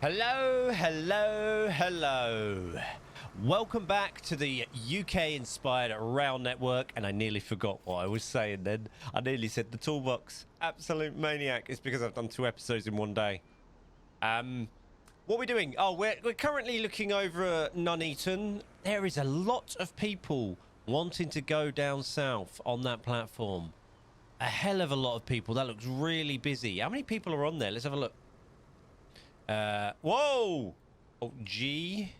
Hello, hello, hello. Welcome back to the UK-inspired Rail Network, and I nearly forgot what I was saying then. I nearly said the toolbox. Absolute maniac. It's because I've done 2 episodes in one day. What are we doing? Oh, we're currently looking over Nuneaton. There is a lot of people wanting to go down south on that platform. A hell of a lot of people. That looks really busy. How many people are on there? Let's have a look. Whoa! Oh, G.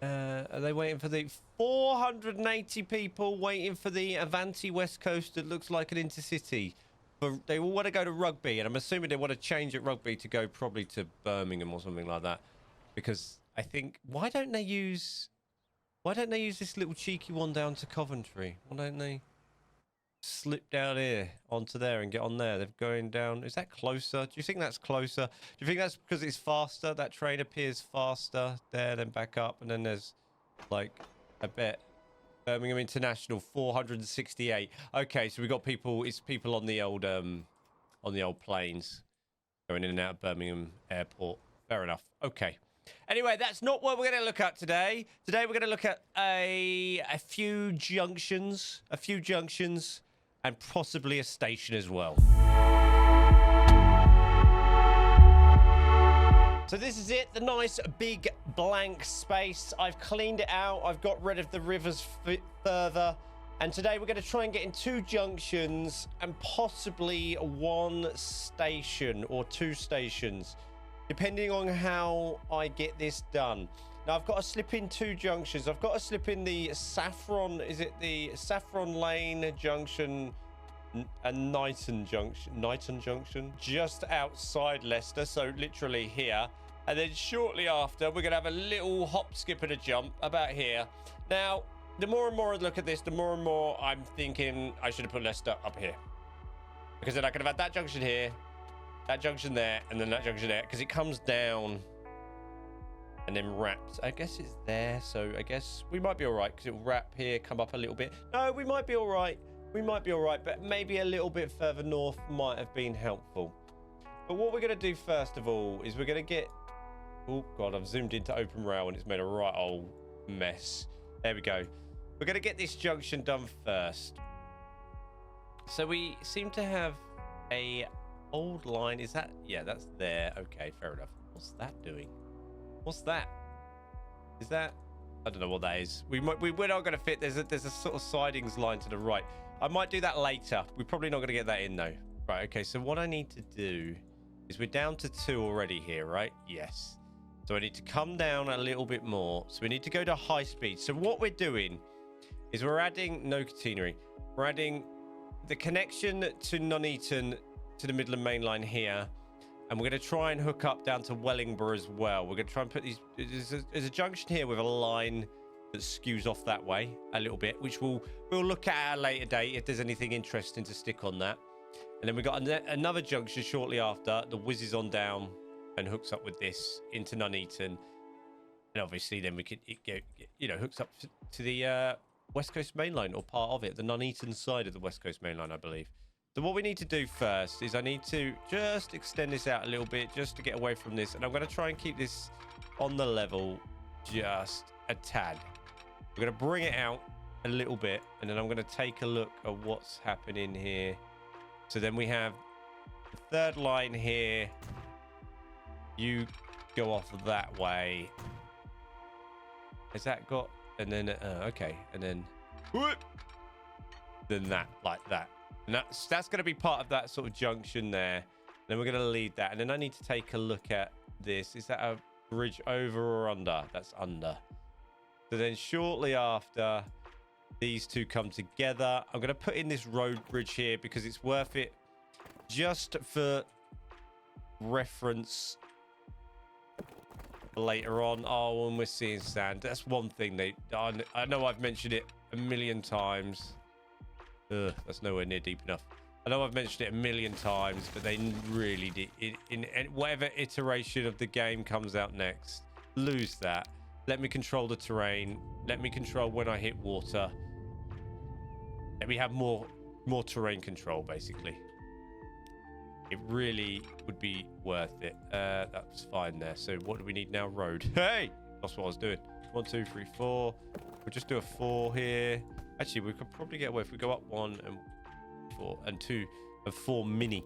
Are they waiting for the 480 people waiting for the Avanti West Coast that looks like an intercity? But they all want to go to Rugby, and I'm assuming they want to change at Rugby to go probably to Birmingham or something like that. Because I think, why don't they use this little cheeky one down to Coventry? Why don't they slip down here onto there and get on there? They're going down. Is that closer? Do you think that's closer? Do you think that's because it's faster? That train appears faster there, then back up, and then there's like a bit. Birmingham International 468. Okay, so we got people. It's people on the old planes going in and out of Birmingham Airport. Fair enough. Okay. Anyway, that's not what we're going to look at today. Today we're going to look at a few junctions, and possibly a station as well. So this is it, the nice big blank space. I've cleaned it out. I've got rid of the rivers further. And today we're going to try and get in 2 junctions and possibly 1 station or 2 stations, depending on how I get this done. Now, I've got to slip in 2 junctions. I've got to slip in the Saffron, is it the Saffron Lane Junction and Nuneaton Junction, just outside Leicester, so literally here. And then shortly after, we're going to have a little hop, skip and a jump about here. Now, the more and more I look at this, the more and more I'm thinking I should have put Leicester up here. Because then I could have had that junction here, that junction there, and then that junction there, because it comes down and then wraps. I guess it's there, so I guess we might be all right, because it will wrap here, come up a little bit. No, we might be all right. We might be all right, but maybe a little bit further north might have been helpful. But what we're going to do first of all is we're going to get... Oh, God, I've zoomed into open rail and it's made a right old mess. There we go. We're going to get this junction done first. So we seem to have a old line. Is that... Yeah, that's there. Okay, fair enough. What's that doing? What's that? Is that... I don't know what that is. We're not going to fit. There's a sort of sidings line to the right. I might do that later. We're probably not going to get that in, though. Right, okay. So what I need to do is we're down to 2 already here, right? Yes. So I need to come down a little bit more. So we need to go to high speed. So what we're doing is we're adding... No catenary. We're adding the connection to Nuneaton to the Midland Main Line here. And we're going to try and hook up down to Wellingborough as well. We're going to try and put these... There's a junction here with a line that skews off that way a little bit, which we'll look at a later date if there's anything interesting to stick on that. And then we've got another junction shortly after that whizzes on down and hooks up with this into Nuneaton. And obviously then we could, hooks up to the West Coast Main Line, or part of it, the Nuneaton side of the West Coast Main Line, I believe. So what we need to do first is I need to just extend this out a little bit just to get away from this. And I'm going to try and keep this on the level just a tad. We're going to bring it out a little bit. And then I'm going to take a look at what's happening here. So then we have the 3rd line here. You go off that way. Has that got... And then... okay. And then... Then that. Like that. And that's going to be part of that sort of junction there. Then we're going to lead that. And then I need to take a look at this. Is that a bridge over or under? That's under. So then shortly after these 2 come together, I'm going to put in this road bridge here because it's worth it just for reference later on. Oh, when we're seeing sand. That's one thing I know I've mentioned it a million times. Ugh, that's nowhere near deep enough. I know I've mentioned it a million times, but they really did. In whatever iteration of the game comes out next, lose that. Let me control the terrain. Let me control when I hit water. Let me have more terrain control, basically. It really would be worth it. That's fine there. So what do we need now? Road. Hey! That's what I was doing. 1, 2, 3, 4. We'll just do a 4 here. Actually, we could probably get away if we go up 1 and 4 and 2 and 4 mini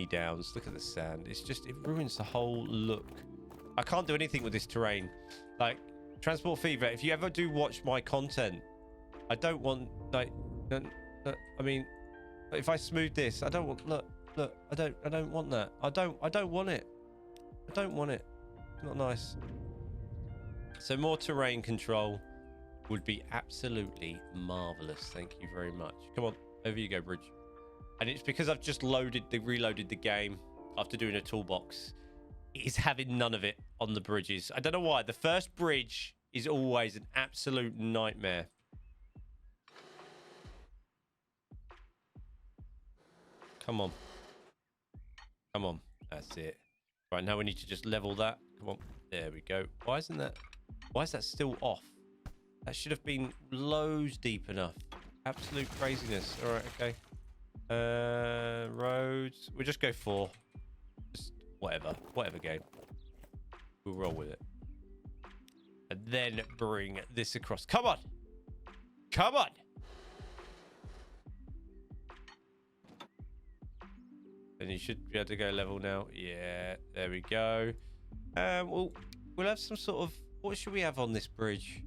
downs. Look at the sand. It's just, it ruins the whole look. I can't do anything with this terrain. Like, Transport Fever, if you ever do watch my content, I don't want, like, I mean, if I smooth this, I don't want, look, I don't want that. I don't want it. I don't want it. It's not nice. So more terrain control would be absolutely marvelous. Thank you very much. Come on, over you go, bridge. And it's because I've just reloaded the game after doing a toolbox. It is having none of it on the bridges. I don't know why. The first bridge is always an absolute nightmare. Come on. Come on. That's it. Right, now we need to just level that. Come on. There we go. Why is that still off? That should have been loads deep enough. Absolute craziness. All right, okay. Roads. We'll just go 4. Just whatever game. We'll roll with it. And then bring this across. Come on. Come on. Then you should be able to go level now. Yeah, there we go. We'll have some sort of, what should we have on this bridge?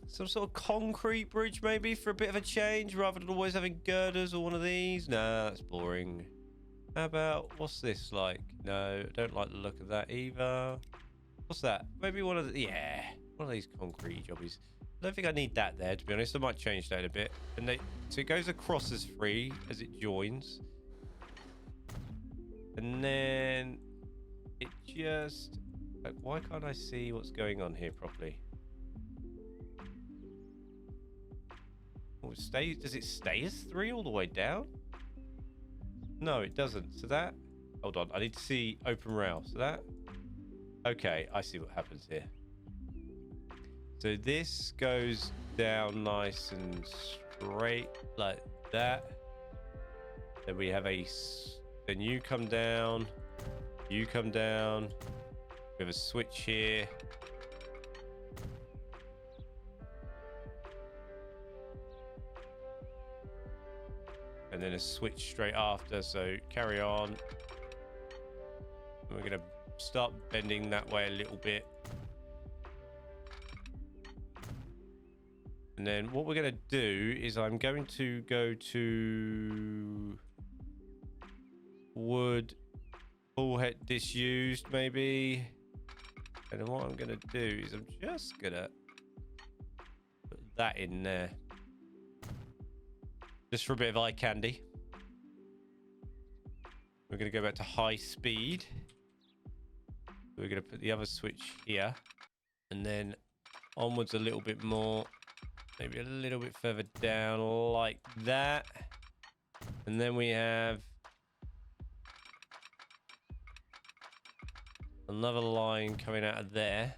Some sort of concrete bridge maybe for a bit of a change rather than always having girders or one of these. Nah, that's boring. How about, what's this like? No, I don't like the look of that either. What's that? Maybe one of the, yeah, one of these concrete jobbies. I don't think I need that there, to be honest. I might change that a bit. And so it goes across as free as it joins. And then it just, like, why can't I see what's going on here properly? Oh, does it stay as 3 all the way down? No, it doesn't. So that, hold on, I need to see open rail. So that, okay, I see what happens here. So this goes down nice and straight like that. Then we have then you come down, we have a switch here. And then a switch straight after, so carry on. We're gonna start bending that way a little bit. And then what we're gonna do is I'm going to go to wood, full head disused maybe. And then what I'm gonna do is I'm just gonna put that in there. Just for a bit of eye candy. We're going to go back to high speed. We're going to put the other switch here. And then onwards a little bit more. Maybe a little bit further down like that. And then we have another line coming out of there.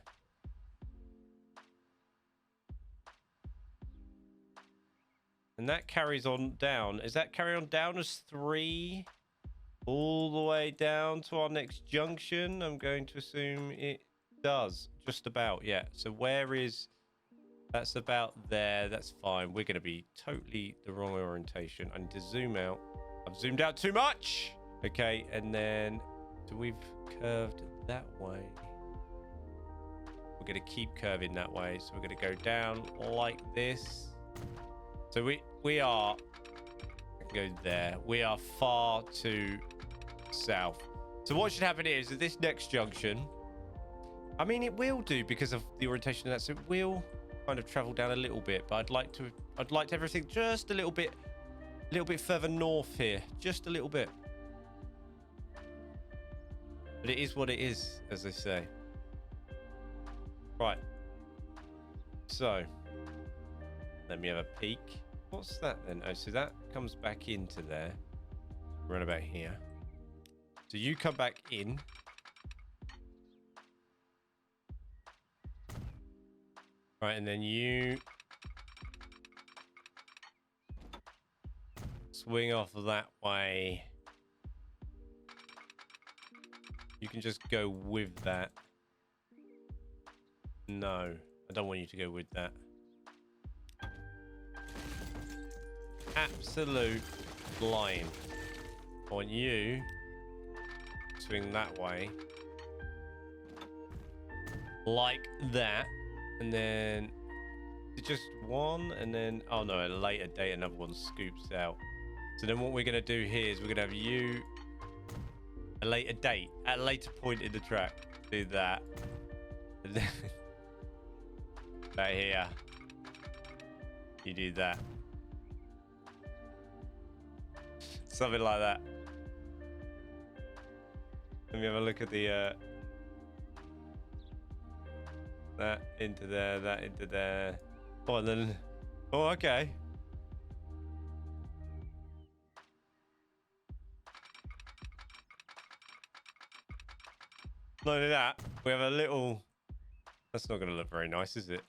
And that carries on down. Is that carry on down as 3? All the way down to our next junction? I'm going to assume it does. Just about, yeah. So where is... That's about there. That's fine. We're going to be totally the wrong orientation. I need to zoom out. I've zoomed out too much! Okay, and then... So we've curved that way. We're going to keep curving that way. So we're going to go down like this. So we are, I can go there. We are far too south. So what should happen is that this next junction, I mean, it will do because of the orientation of that. So it will kind of travel down a little bit, but I'd like to everything just a little bit further north here, just a little bit. But it is what it is, as they say. Right. So let me have a peek. What's that then? Oh, so that comes back into there. Right about here. So you come back in. Right, and then you swing off that way. You can just go with that. No, I don't want you to go with that. Absolute lying. I want you to swing that way. Like that. And then just one, and then oh no, at a later date another one scoops out. So then what we're going to do here is we're going to have you a later date at a later point in the track do that, and then that here you do that, something like that. Let me have a look at the that into there, that into there. Oh, and then oh, okay. Not only that, we have a little. That's not going to look very nice, is it?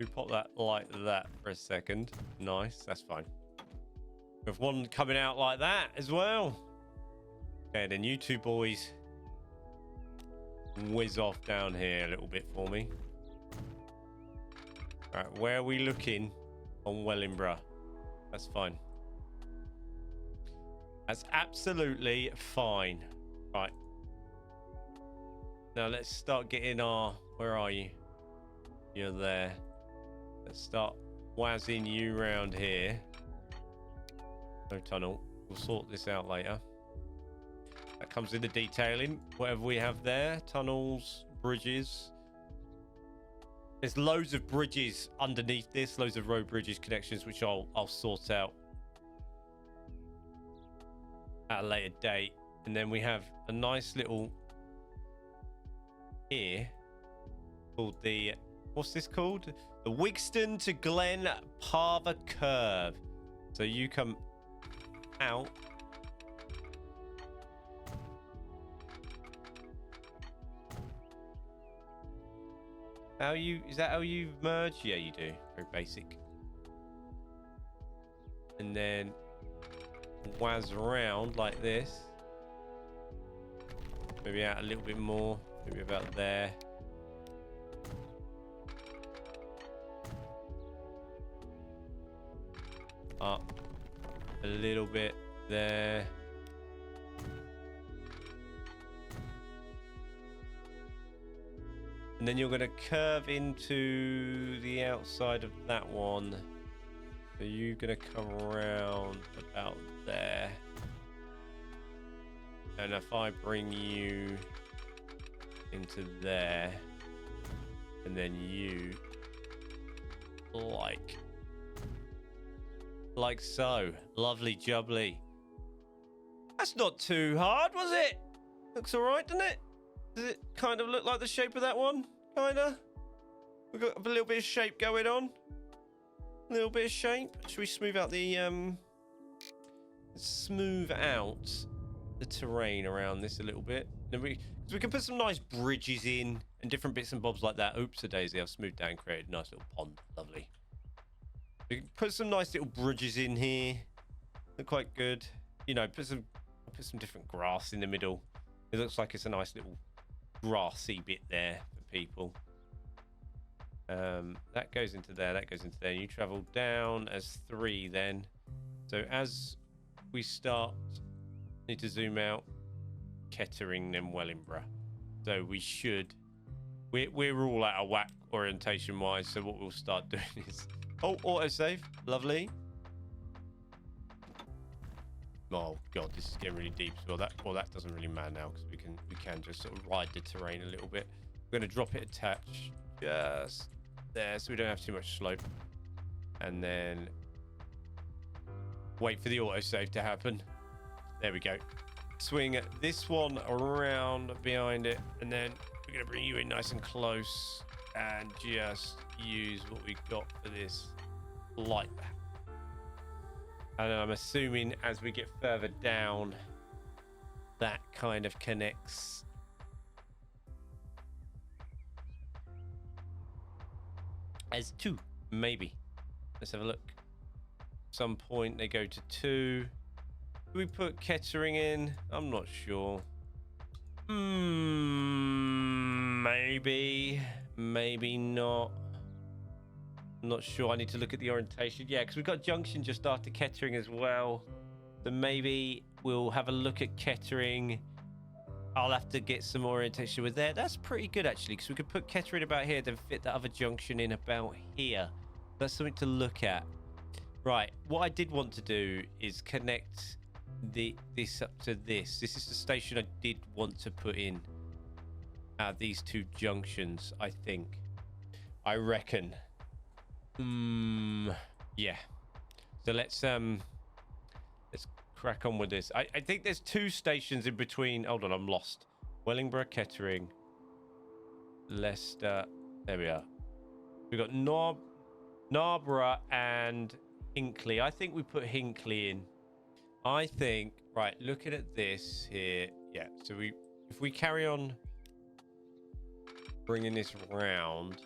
We pop that like that for a second. Nice, that's fine. We have one coming out like that as well. Okay, then you two boys whiz off down here a little bit for me. All right, where are we looking on Wellingborough? That's fine. That's absolutely fine. Right. Now let's start getting our... Where are you? You're there. Let's start wazzing you round here. No tunnel. We'll sort this out later. That comes in the detailing. Whatever we have there. Tunnels, bridges. There's loads of bridges underneath this. Loads of road bridges connections, which I'll sort out at a later date. And then we have a nice little here called the, what's this called? The Wigston to Glen Parva curve. So you come out. Is that how you merge? Yeah, you do. Very basic. And then waz around like this. Maybe out a little bit more. Maybe about there. Up a little bit there. And then you're going to curve into the outside of that one. So you're going to come around about there. And if I bring you into there, and then you like so. Lovely jubbly. That's not too hard, was it? Looks all right, doesn't it? Does it kind of look like the shape of that one? Kinda. We've got a little bit of shape going on. A little bit of shape. Should we smooth out the terrain around this a little bit? Then we can put some nice bridges in and different bits and bobs like that. Oops, a daisy. I've smoothed down, created a nice little pond. Lovely. We can put some nice little bridges in here. They're quite good. You know, put some different grass in the middle. It looks like it's a nice little grassy bit there for people. That goes into there, that goes into there. You travel down as 3 then. So as we start, need to zoom out, Kettering, then Wellingborough. So we're all out of whack orientation wise. So what we'll start doing is, oh, autosave, lovely. Oh god, this is getting really deep. So that doesn't really matter now because we can just sort of ride the terrain a little bit. We're going to drop it attached just there so we don't have too much slope, and then wait for the autosave to happen. There we go. Swing this one around behind it, and then we're going to bring you in nice and close and just use what we got for this like that. And I'm assuming as we get further down, that kind of connects. As 2, maybe. Let's have a look. some point they go to 2. Do we put Kettering in? I'm not sure. Maybe not. I'm not sure. I need to look at the orientation. Yeah, because we've got Junction just after Kettering as well. So maybe we'll have a look at Kettering. I'll have to get some orientation with there. That's pretty good, actually, because we could put Kettering about here, then fit that other junction in about here. That's something to look at. Right. What I did want to do is connect this up to this. This is the station I did want to put in these 2 junctions, I think. I reckon. Yeah. So let's crack on with this. I think there's 2 stations in between. Hold on, I'm lost. Wellingborough, Kettering, Leicester. There we are. We've got Narborough and Hinckley. I think we put Hinckley in. I think, right, looking at this here. Yeah, so if we carry on bringing this round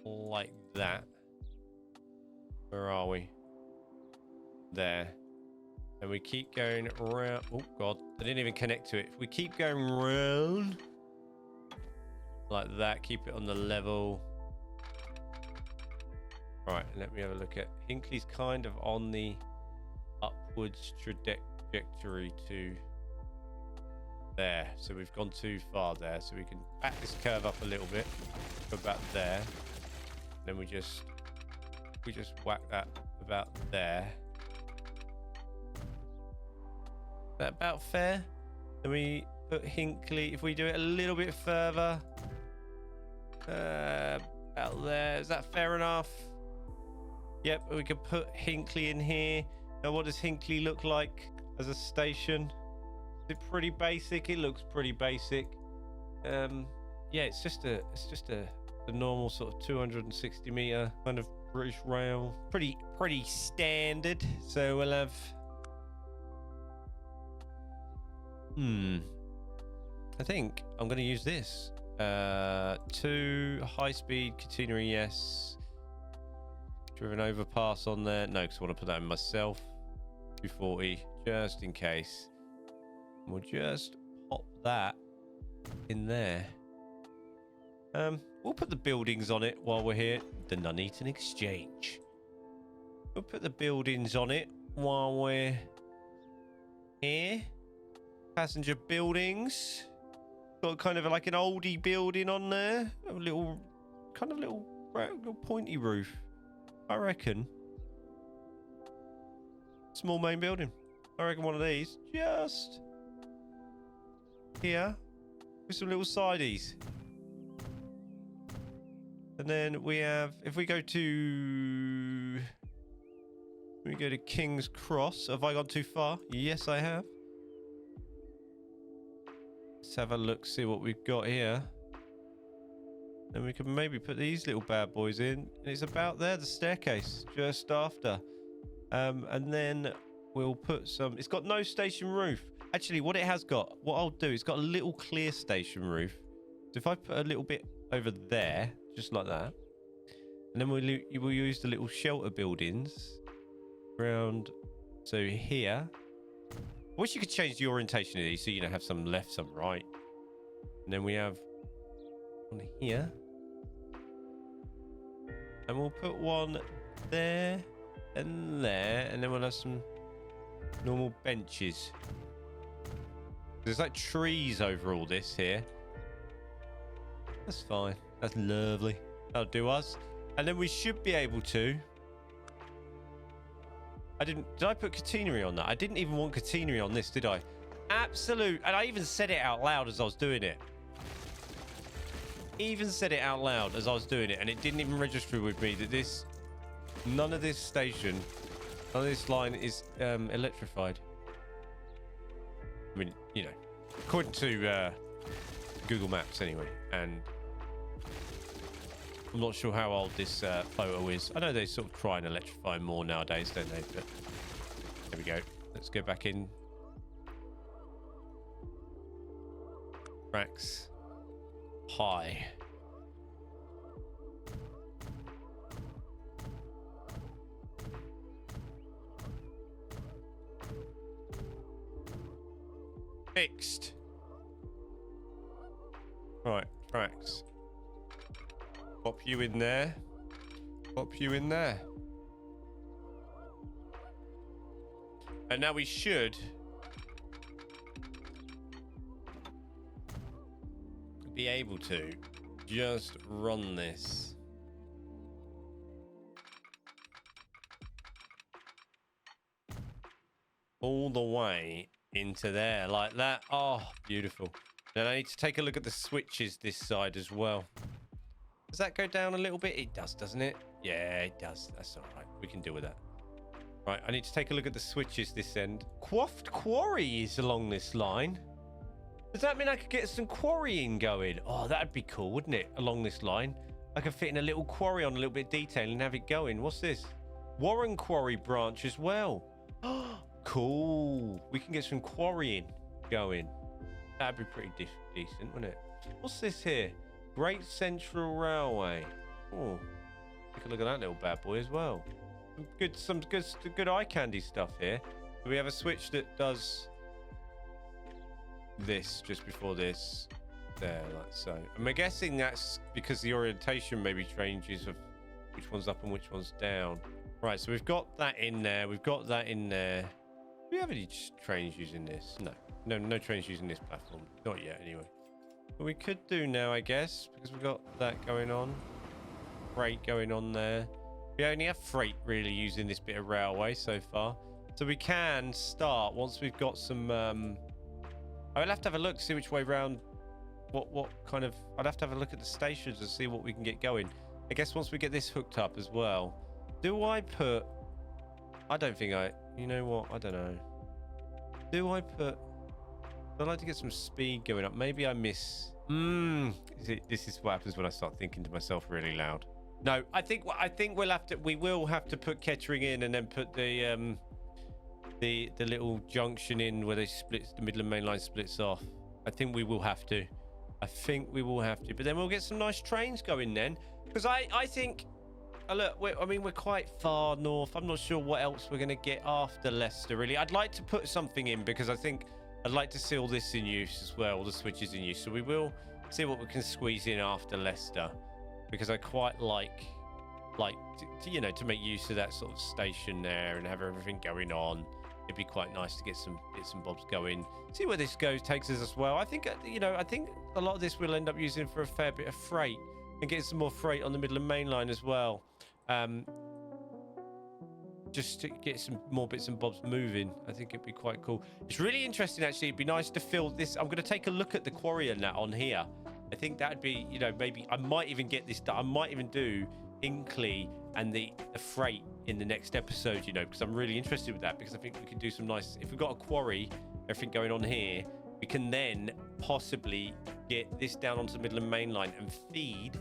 like that. Where are we? There. And we keep going around. Oh, God. I didn't even connect to it. If we keep going round like that, keep it on the level. Right, let me have a look at Hinckley's kind of on the upwards trajectory to there. So we've gone too far there. So we can back this curve up a little bit. Go back there. Then we just whack that about there. Is that about fair? Then we put Hinckley, if we do it a little bit further, about there. Is that fair enough? Yep, we could put Hinckley in here. Now, what does Hinckley look like as a station? Is it pretty basic? It looks pretty basic. Yeah, it's just a normal sort of 260 meter kind of British rail. Pretty standard. So we'll have I think I'm going to use this. 2 high-speed catenary, yes. Driven overpass on there. No, because I want to put that in myself. 240, just in case. And we'll just pop that in there. We'll put the buildings on it while we're here. The Nuneaton Exchange. We'll put the buildings on it while we're here. Passenger buildings. Got kind of like an oldie building on there. A little pointy roof. I reckon. Small main building. I reckon one of these. Just here. With some little sideys. And then we have, if we go to King's Cross. Have I gone too far? Yes, I have. Let's have a look, see what we've got here. And we can maybe put these little bad boys in. And it's about there, the staircase, just after. And then we'll put some, it's got no station roof. Actually, what it has got, what I'll do, it's got a little clear station roof. So if I put a little bit over there, just like that. And then we'll use the little shelter buildings around, so here. I wish you could change the orientation of these so, you know, have some left, some right. And then we have one here. And we'll put one there and there. And then we'll have some normal benches. There's like trees over all this here. That's fine. That's lovely. That'll do us. And then we should be able to... Did I put catenary on that? I didn't even want catenary on this, did I? Absolute. And I even said it out loud as I was doing it. Even said it out loud as I was doing it. And it didn't even register with me that none of this station, none of this line is electrified. I mean, you know, according to Google Maps anyway. And I'm not sure how old this photo is. I know they sort of try and electrify more nowadays, don't they? But there we go. Let's go back in. Tracks high. Fixed. Right, tracks. Pop you in there. Pop you in there. And now we should be able to just run this. All the way into there like that. Oh, beautiful. Then I need to take a look at the switches this side as well. Does that go down a little bit? It does, doesn't it? Yeah, it does. That's all right. We can deal with that. Right, I need to take a look at the switches this end. Quaffed quarry is along this line. Does that mean I could get some quarrying going? Oh, that'd be cool, wouldn't it? Along this line. I could fit in a little quarry on a little bit of detail and have it going. What's this? Warren Quarry branch as well. Cool. We can get some quarrying going. That'd be pretty decent, wouldn't it? What's this here? Great Central Railway. Oh, take a look at that little bad boy as well. Some good eye candy stuff here. Do we have a switch that does this just before this? There, like so. I'm guessing that's because the orientation maybe changes of which one's up and which one's down. Right, so we've got that in there. We've got that in there. Do we have any trains using this? No trains using this platform. Not yet, anyway. But we could do now, I guess, because we've got that going on. Freight going on there. We only have freight really using this bit of railway so far. So we can start once we've got some... I'll have to have a look, see which way round... What kind of... I'd have to have a look at the stations and see what we can get going. I guess once we get this hooked up as well. Do I put... I don't think I... You know what? I don't know. Do I put... I'd like to get some speed going up. Maybe I miss... This is what happens when I start thinking to myself really loud. No, I think we'll have to... We will have to put Kettering in and then put the little junction in where they split... The Midland Main Line splits off. I think we will have to. I think we will have to. But then we'll get some nice trains going then. Because I think... look, we're quite far north. I'm not sure what else we're going to get after Leicester, really. I'd like to put something in because I think I'd like to see all this in use as well, all the switches in use. So we will see what we can squeeze in after Leicester because I quite like to make use of that sort of station there and have everything going on. It'd be quite nice to get some bits and bobs going. See where this takes us as well. I think, I think a lot of this we'll end up using for a fair bit of freight and get some more freight on the Midland Main Line as well. Just to get some more bits and bobs moving. I think it'd be quite cool. It's really interesting, actually. It'd be nice to fill this. I'm going to take a look at the quarry and that on here. I think that'd be, maybe I might even get this done. I might even do Inkley and the freight in the next episode, because I'm really interested with that because I think we can do some nice... If we've got a quarry, everything going on here, we can then possibly get this down onto the Midland Main Line and feed...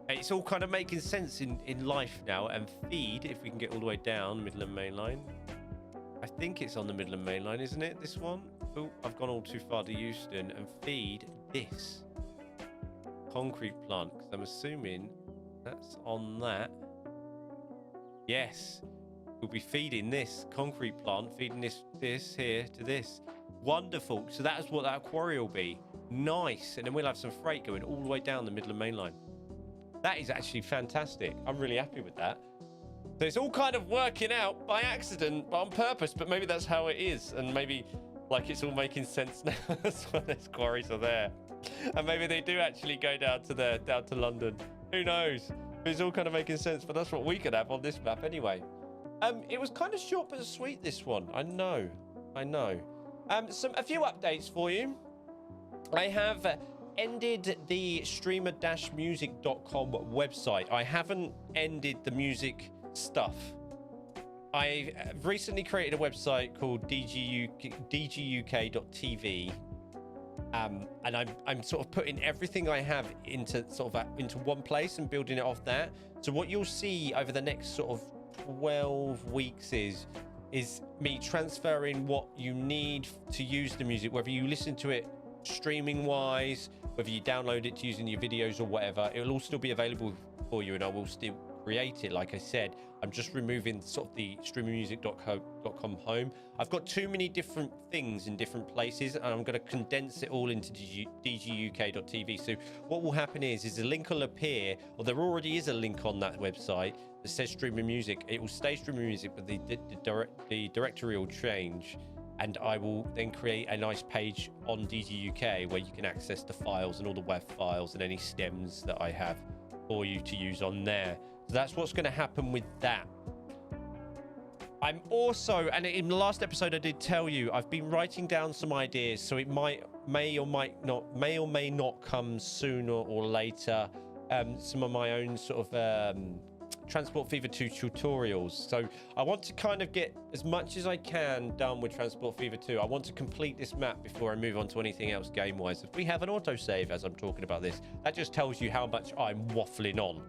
It's all kind of making sense in life now. And feed, if we can get all the way down Midland Main Line. I think it's on the Midland Main Line, isn't it? This one? Oh, I've gone all too far to Euston. And feed this concrete plant. Because I'm assuming that's on that. Yes. We'll be feeding this concrete plant. Feeding this here to this. Wonderful. So that's what that quarry will be. Nice. And then we'll have some freight going all the way down the Midland Main Line. That is actually fantastic. I'm really happy with that. So it's all kind of working out by accident, but on purpose. But maybe that's how it is. And maybe it's all making sense now. That's why those quarries are there. And maybe they do actually go down to London. Who knows? It's all kind of making sense. But that's what we could have on this map anyway. It was kind of short but sweet, this one. I know. A few updates for you. I have... ended the streamer-music.com website. I haven't ended the music stuff. I recently created a website called dguk.tv, and I'm sort of putting everything I have into one place and building it off that. So what you'll see over the next sort of 12 weeks is me transferring what you need to use the music, whether you listen to it streaming wise, whether you download it to use in your videos or whatever. It will all still be available for you, and I will still create it. Like I said, I'm just removing sort of the streamingmusic.com home. I've got too many different things in different places, and I'm going to condense it all into dguk.tv. So what will happen is a link will appear, or there already is a link on that website that says streaming music. It will stay streaming music, but the directory will change. And I will then create a nice page on DGUK where you can access the files and all the WAV files and any stems that I have for you to use on there. So that's what's going to happen with that. I'm also, and in the last episode I did tell you, I've been writing down some ideas, so it may or may not come sooner or later. Some of my own sort of Transport Fever 2 tutorials. So I want to kind of get as much as I can done with Transport Fever 2. I want to complete this map before I move on to anything else game wise. If we have an autosave as I'm talking about this, that just tells you how much I'm waffling on.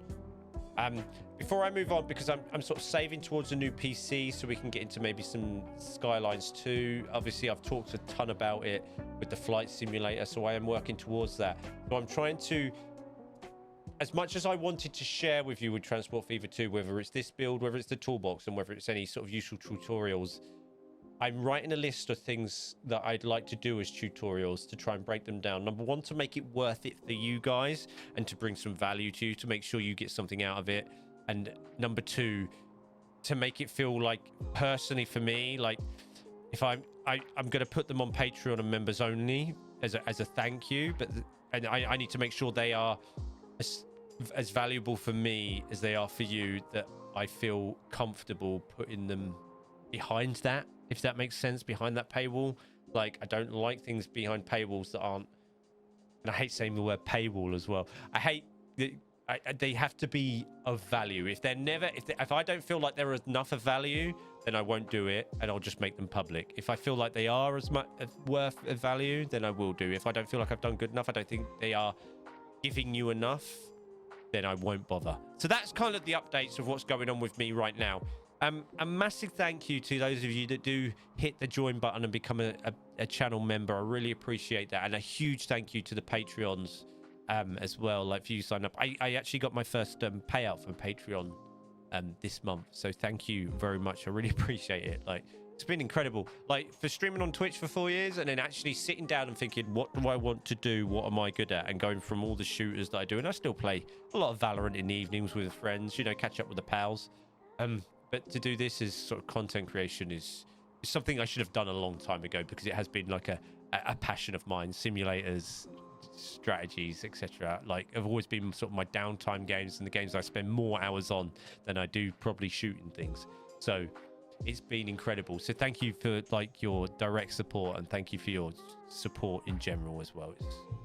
Before I move on, because I'm sort of saving towards a new PC so we can get into maybe some Skylines 2. Obviously I've talked a ton about it with the flight simulator, so I am working towards that. So I'm trying to, as much as I wanted to share with you with Transport Fever 2, whether it's this build, whether it's the toolbox, and whether it's any sort of useful tutorials, I'm writing a list of things that I'd like to do as tutorials to try and break them down. Number one, to make it worth it for you guys and to bring some value to you, to make sure you get something out of it. And number two, to make it feel like, personally for me, like if I'm going to put them on Patreon and members only as a thank you, but and I need to make sure they are as valuable for me as they are for you, that I feel comfortable putting them behind that, if that makes sense, behind that paywall. Like, I don't like things behind paywalls that aren't, and I hate saying the word paywall as well. I hate they have to be of value. If they're never, if I don't feel like they're enough of value, then I won't do it, and I'll just make them public. If I feel like they are as much worth of value, then I will do. If I don't feel like I've done good enough, I don't think they are giving you enough, then I won't bother. So that's kind of the updates of what's going on with me right now. A massive thank you to those of you that do hit the join button and become a channel member. I really appreciate that. And a huge thank you to the Patreons as well. Like, if you sign up, I actually got my first payout from Patreon this month. So thank you very much. I really appreciate it. Like, it's been incredible. Like, for streaming on Twitch for 4 years and then actually sitting down and thinking, what do I want to do? What am I good at? And going from all the shooters that I do. And I still play a lot of Valorant in the evenings with friends, you know, catch up with the pals. But to do this as sort of content creation is something I should have done a long time ago, because it has been like a passion of mine. Simulators, strategies, etc. Like, have always been sort of my downtime games, and the games I spend more hours on than I do probably shooting things. So it's been incredible. So thank you for like your direct support, and thank you for your support in general as well.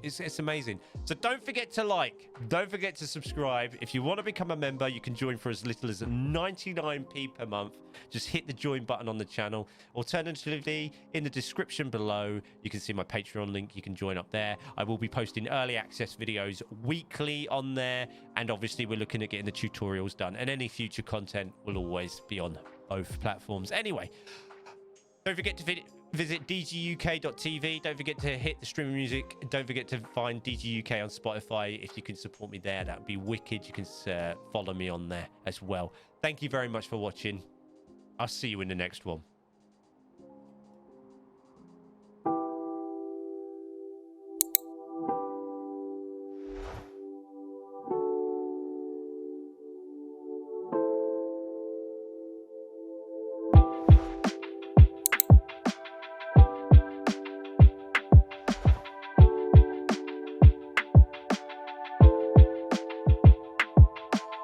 It's amazing. So don't forget to like, don't forget to subscribe. If you want to become a member, you can join for as little as 99p per month. Just hit the join button on the channel. Alternatively, in the description below, you can see my Patreon link. You can join up there. I will be posting early access videos weekly on there, and obviously we're looking at getting the tutorials done, and any future content will always be on both platforms. Anyway, don't forget to visit dguk.tv. Don't forget to hit the streaming music. Don't forget to find DGUK on Spotify. If you can support me there, that would be wicked. You can follow me on there as well. Thank you very much for watching. I'll see you in the next one.